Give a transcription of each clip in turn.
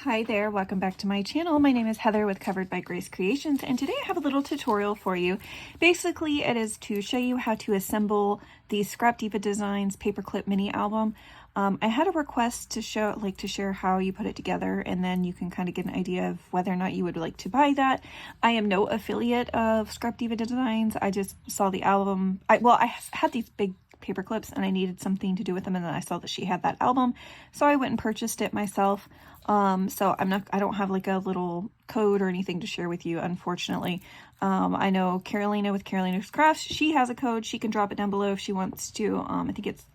Hi there, welcome back to my channel. My name is Heather with Covered by Grace Creations, and today I have a little tutorial for you. Basically, it is to show you how to assemble the Scrap Diva Designs paperclip mini album. I had a request to share how you put it together, and then you can kind of get an idea of whether or not you would like to buy that. I am no affiliate of Scrap Diva Designs. I just saw the album. I had these big paper clips and I needed something to do with them, and then I saw that she had that album, so I went and purchased it myself. So I don't have like a little code or anything to share with you, unfortunately. I know Carolina with Carolina's Crafts, she has a code. She can drop it down below if she wants to. I think it's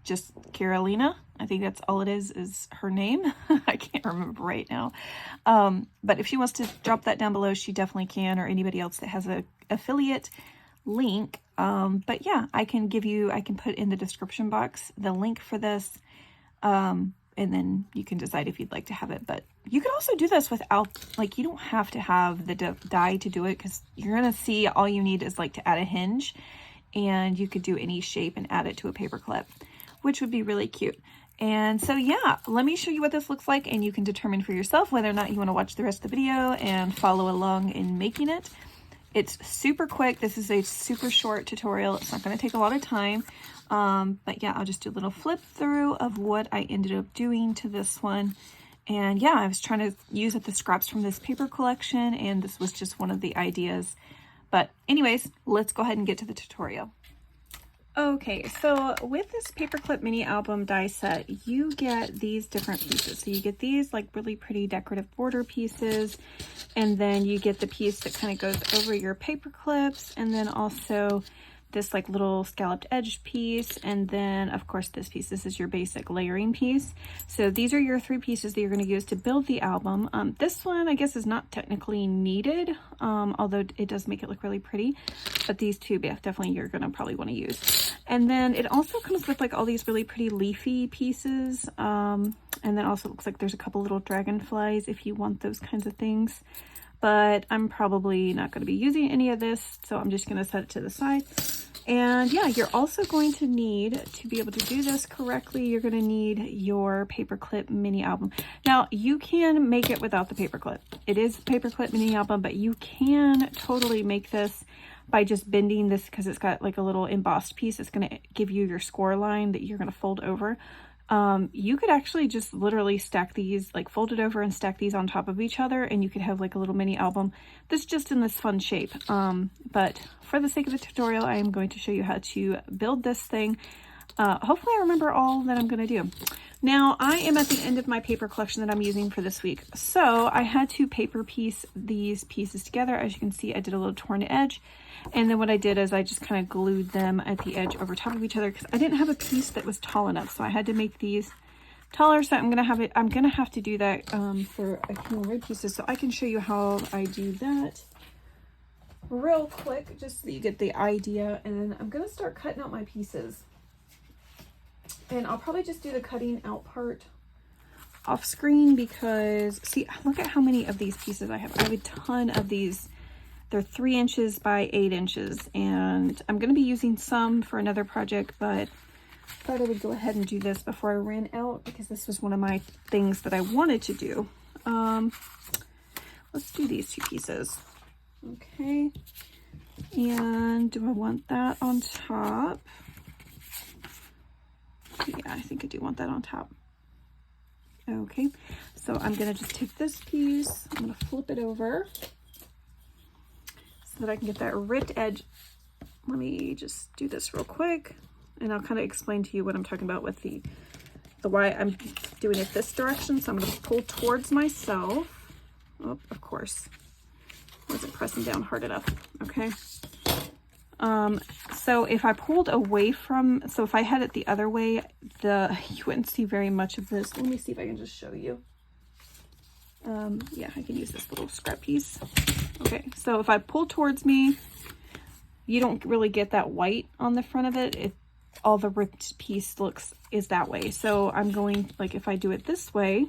just Carolina. I think that's all it is her name. I can't remember right now. But if she wants to drop that down below, she definitely can, or anybody else that has a affiliate link. But yeah, I can put in the description box the link for this, and then you can decide if you'd like to have it. But you could also do this without, like, you don't have to have the die to do it, because you're gonna see all you need is like to add a hinge, and you could do any shape and add it to a paper clip, which would be really cute. And so yeah, let me show you what this looks like, and you can determine for yourself whether or not you want to watch the rest of the video and follow along in making it. It's super quick. This is a super short tutorial. It's not going to take a lot of time. But yeah, I'll just do a little flip through of what I ended up doing to this one. And yeah, I was trying to use the scraps from this paper collection, and this was just one of the ideas. But anyways, let's go ahead and get to the tutorial. Okay, so with this paperclip mini album die set, you get these different pieces. So you get these like really pretty decorative border pieces, and then you get the piece that kind of goes over your paper clips, and then also this like little scalloped edge piece, and then of course this piece. This is your basic layering piece. So these are your three pieces that you're going to use to build the album. This one I guess is not technically needed, although it does make it look really pretty, but these two, yeah, definitely you're going to probably want to use. And then it also comes with like all these really pretty leafy pieces, and then also looks like there's a couple little dragonflies if you want those kinds of things. But I'm probably not going to be using any of this, so I'm just going to set it to the side. And yeah, you're also going to need, to be able to do this correctly, you're going to need your paperclip mini album. Now, you can make it without the paperclip. It is paperclip mini album, but you can totally make this by just bending this, because it's got like a little embossed piece. It's going to give you your score line that you're going to fold over. You could actually just literally stack these, like fold it over and stack these on top of each other, and you could have like a little mini album that's just in this fun shape. But for the sake of the tutorial, I am going to show you how to build this thing. Hopefully I remember all that I'm going to do. Now, I am at the end of my paper collection that I'm using for this week, so I had to paper piece these pieces together. As you can see, I did a little torn edge, and then what I did is I just kind of glued them at the edge over top of each other, because I didn't have a piece that was tall enough, so I had to make these taller. So I'm gonna have to do that for a few more pieces, so I can show you how I do that real quick, just so you get the idea. And then I'm gonna start cutting out my pieces. And I'll probably just do the cutting out part off screen, because see, look at how many of these pieces I have. I have a ton of these. They're 3 inches by 8 inches, and I'm going to be using some for another project, but I thought I would go ahead and do this before I ran out, because this was one of my things that I wanted to do. Let's do these 2 pieces. Okay. And do I want that on top? Yeah, I think I do want that on top. Okay, so I'm gonna just take this piece, I'm gonna flip it over so that I can get that ripped edge. Let me just do this real quick, and I'll kind of explain to you what I'm talking about with the why I'm doing it this direction. So I'm gonna pull towards myself. Oh, of course, wasn't pressing down hard enough. Okay. So if I pulled away from, so if I had it the other way, you wouldn't see very much of this. Let me see if I can just show you. Yeah, I can use this little scrap piece. Okay, so if I pull towards me, you don't really get that white on the front of it. All the ripped piece is that way. So I'm going, like, if I do it this way,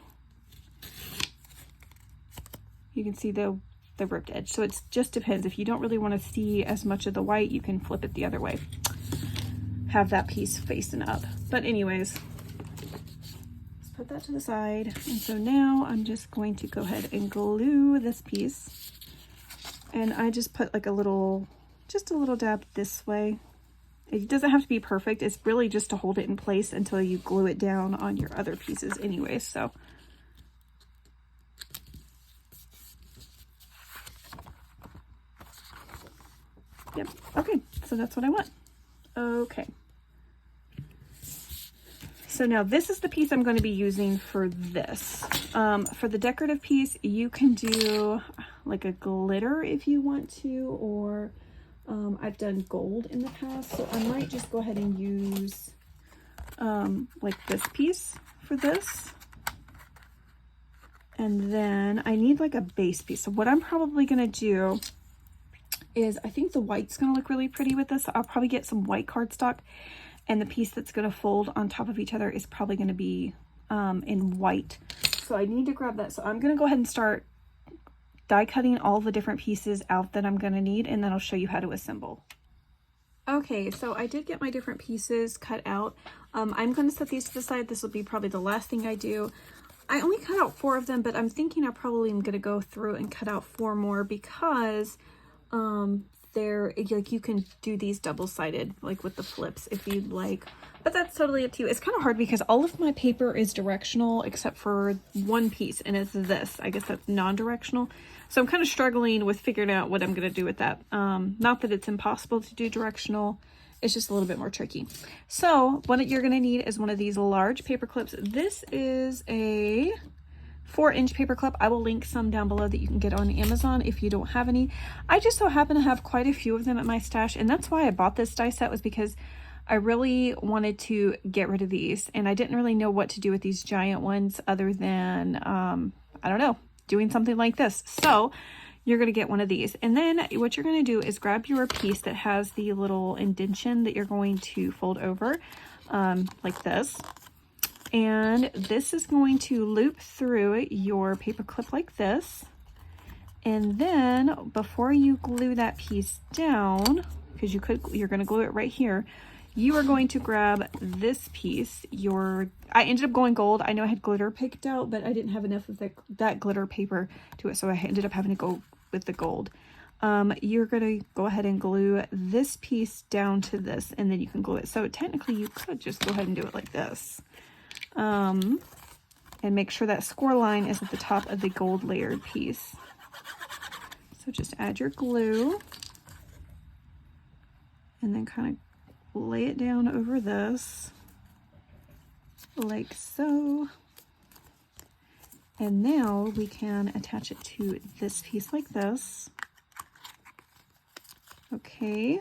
you can see the ripped edge. So it just depends. If you don't really want to see as much of the white, you can flip it the other way, have that piece facing up. But anyways, let's put that to the side. And so now I'm just going to go ahead and glue this piece. And I just put like just a little dab this way. It doesn't have to be perfect. It's really just to hold it in place until you glue it down on your other pieces anyway. So yep. Okay. So that's what I want. Okay. So now this is the piece I'm going to be using for this. For the decorative piece, you can do like a glitter if you want to, or I've done gold in the past, so I might just go ahead and use like this piece for this. And then I need like a base piece. So what I'm probably going to do is, I think the white's going to look really pretty with this. So I'll probably get some white cardstock, and the piece that's going to fold on top of each other is probably going to be in white. So I need to grab that. So I'm going to go ahead and start die cutting all the different pieces out that I'm going to need, and then I'll show you how to assemble. Okay, so I did get my different pieces cut out. I'm going to set these to the side. This will be probably the last thing I do. I only cut out 4 of them, but I'm thinking I probably am going to go through and cut out 4 more because they're like, you can do these double-sided like with the flips if you'd like, but that's totally up to you. It's kind of hard because all of my paper is directional except for one piece, and it's this. I guess that's non-directional. So I'm kind of struggling with figuring out what I'm going to do with that. Not that it's impossible to do directional, it's just a little bit more tricky. So what you're going to need is one of these large paper clips. This is a 4-inch paper clip. I will link some down below that you can get on Amazon if you don't have any. I just so happen to have quite a few of them at my stash, and that's why I bought this die set, was because I really wanted to get rid of these, and I didn't really know what to do with these giant ones other than, I don't know, doing something like this. So you're going to get one of these, and then what you're going to do is grab your piece that has the little indentation that you're going to fold over like this. And this is going to loop through your paper clip like this. And then before you glue that piece down, because you're going to glue it right here, you are going to grab this piece. I ended up going gold. I know I had glitter picked out, but I didn't have enough of that glitter paper to it, so I ended up having to go with the gold. You're going to go ahead and glue this piece down to this, and then you can glue it. So technically you could just go ahead and do it like this. And make sure that score line is at the top of the gold layered piece. So just add your glue and then kind of lay it down over this like so. And now we can attach it to this piece like this. Okay.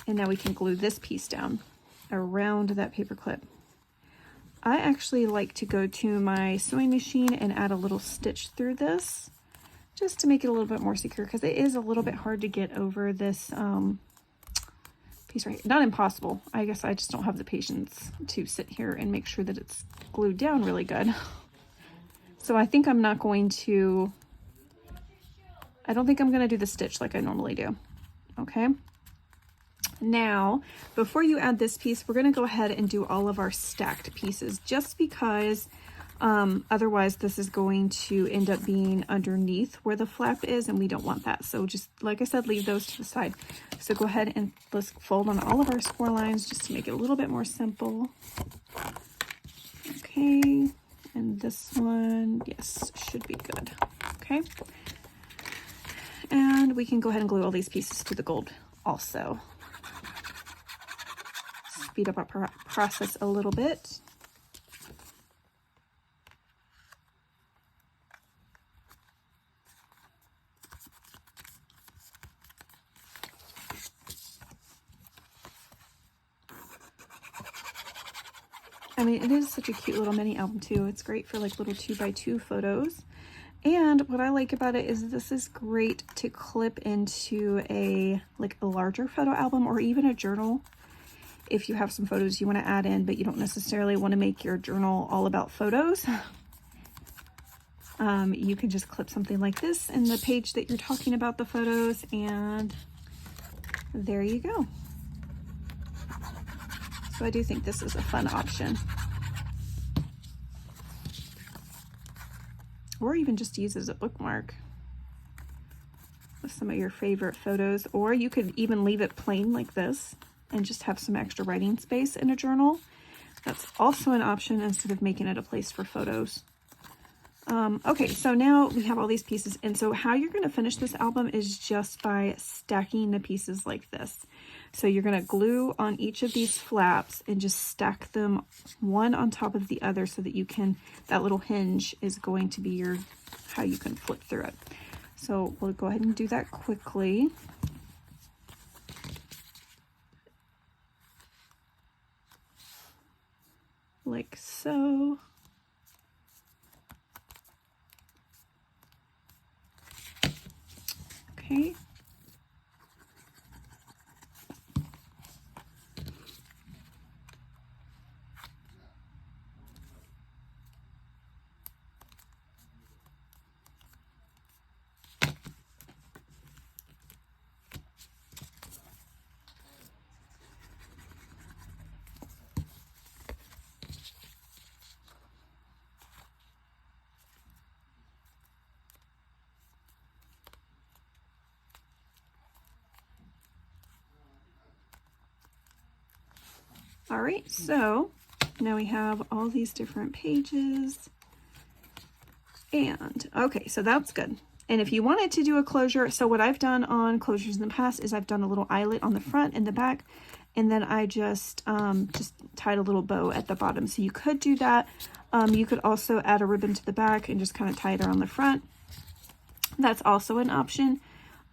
And now we can glue this piece down around that paper clip. I actually like to go to my sewing machine and add a little stitch through this just to make it a little bit more secure, because it is a little bit hard to get over this piece right here. Not impossible. I guess I just don't have the patience to sit here and make sure that it's glued down really good. So I think I'm not going to, I don't think I'm going to do the stitch like I normally do. Okay. Now, before you add this piece, we're going to go ahead and do all of our stacked pieces, just because otherwise this is going to end up being underneath where the flap is, and we don't want that. So just like I said, leave those to the side. So go ahead and let's fold on all of our score lines just to make it a little bit more simple. Okay, and this one, yes, should be good. Okay, and we can go ahead and glue all these pieces to the gold also. Speed up our process a little bit. I mean, it is such a cute little mini album too. It's great for like little 2x2 photos. And what I like about it is this is great to clip into a larger photo album, or even a journal. If you have some photos you want to add in, but you don't necessarily want to make your journal all about photos, you can just clip something like this in the page that you're talking about the photos, and there you go. So I do think this is a fun option. or even just use as a bookmark with some of your favorite photos. Or you could even leave it plain like this and just have some extra writing space in a journal. That's also an option instead of making it a place for photos. Okay, so now we have all these pieces, and so how you're going to finish this album is just by stacking the pieces like this. So you're going to glue on each of these flaps and just stack them one on top of the other so that you can, that little hinge is going to be your, how you can flip through it. So we'll go ahead and do that quickly. Like so. Okay. All right, so now we have all these different pages. And okay, so that's good. And if you wanted to do a closure, so what I've done on closures in the past is I've done a little eyelet on the front and the back, and then I just tied a little bow at the bottom. So you could do that. You could also add a ribbon to the back and just kind of tie it around the front. That's also an option.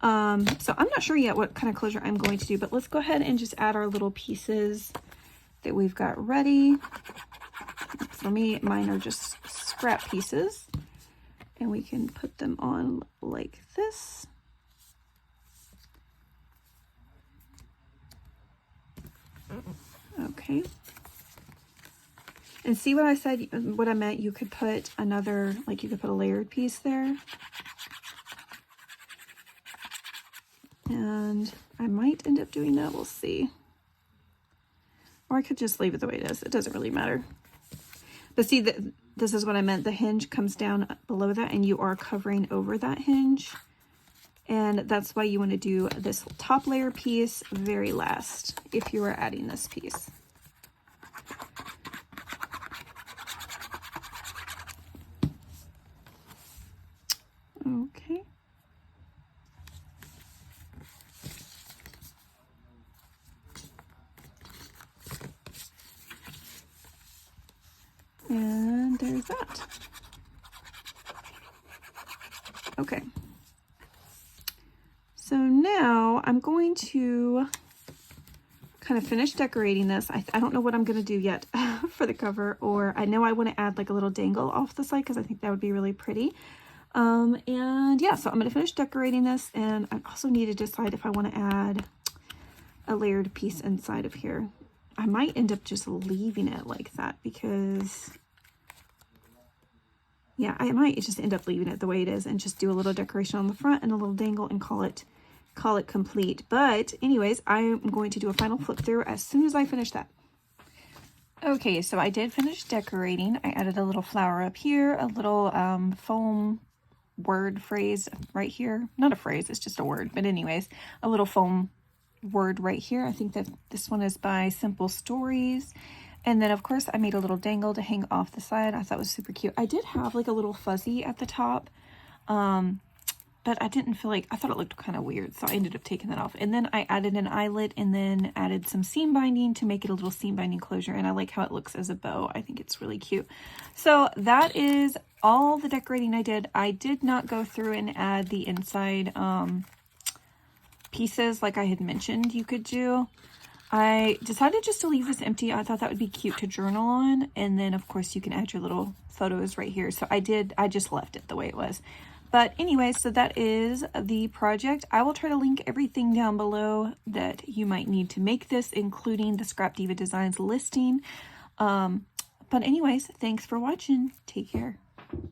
So I'm not sure yet what kind of closure I'm going to do, but let's go ahead and just add our little pieces that we've got ready. For me, mine are just scrap pieces, and we can put them on like this. Okay. And see what I said, what I meant, you could put another, like you could put a layered piece there. And I might end up doing that, we'll see. Or I could just leave it the way it is. It doesn't really matter. But see, this is what I meant. The hinge comes down below that, and you are covering over that hinge. And that's why you want to do this top layer piece very last if you are adding this piece. Okay. And there's that. Okay. So now I'm going to kind of finish decorating this. I don't know what I'm going to do yet for the cover, or I know I want to add like a little dangle off the side because I think that would be really pretty. And yeah, so I'm going to finish decorating this, and I also need to decide if I want to add a layered piece inside of here. I might end up just leaving it like that because, yeah, I might just end up leaving it the way it is and just do a little decoration on the front and a little dangle and call it complete. But anyways, I'm going to do a final flip through as soon as I finish that. Okay, so I did finish decorating. I added a little flower up here, a little foam word phrase right here. Not a phrase, it's just a word. But anyways, a little foam word right here. I think that this one is by Simple Stories. And then of course I made a little dangle to hang off the side. I thought it was super cute. I did have like a little fuzzy at the top, but I didn't feel like, I thought it looked kind of weird, so I ended up taking that off. And then I added an eyelet and then added some seam binding to make it a little seam binding closure, and I like how it looks as a bow. I think it's really cute. So that is all the decorating I did. I did not go through and add the inside pieces like I had mentioned you could do. I decided just to leave this empty. I thought that would be cute to journal on, and then of course you can add your little photos right here. So I just left it the way it was. But anyways, so that is the project. I will try to link everything down below that you might need to make this, including the Scrap Diva Designs listing. But anyways, thanks for watching. Take care.